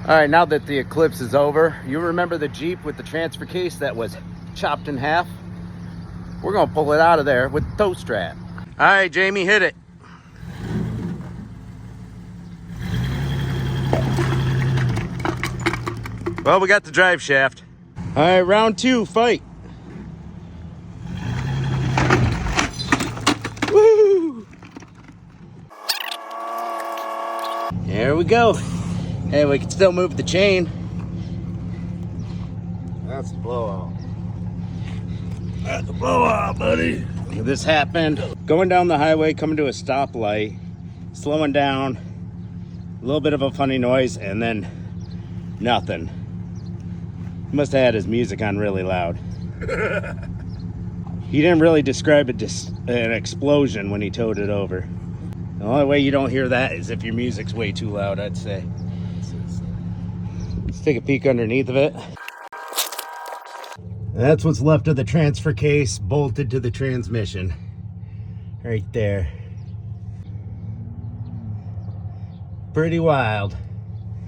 All right, now that the eclipse is over, you remember the Jeep with the transfer case that was chopped in half? We're gonna pull it out of there with the tow strap. All right, Jamie, hit it. Well, we got the drive shaft. All right, round two, fight. Woo! There we go. Hey, we can still move the chain. That's the blowout. That's the blowout, buddy. This happened going down the highway, coming to a stoplight, slowing down, a little bit of a funny noise, and then nothing. He must have had his music on really loud. He didn't really describe an explosion when he towed it over. The only way you don't hear that is if your music's way too loud, I'd say. Let's take a peek underneath of it. That's what's left of the transfer case bolted to the transmission. Right there. Pretty wild.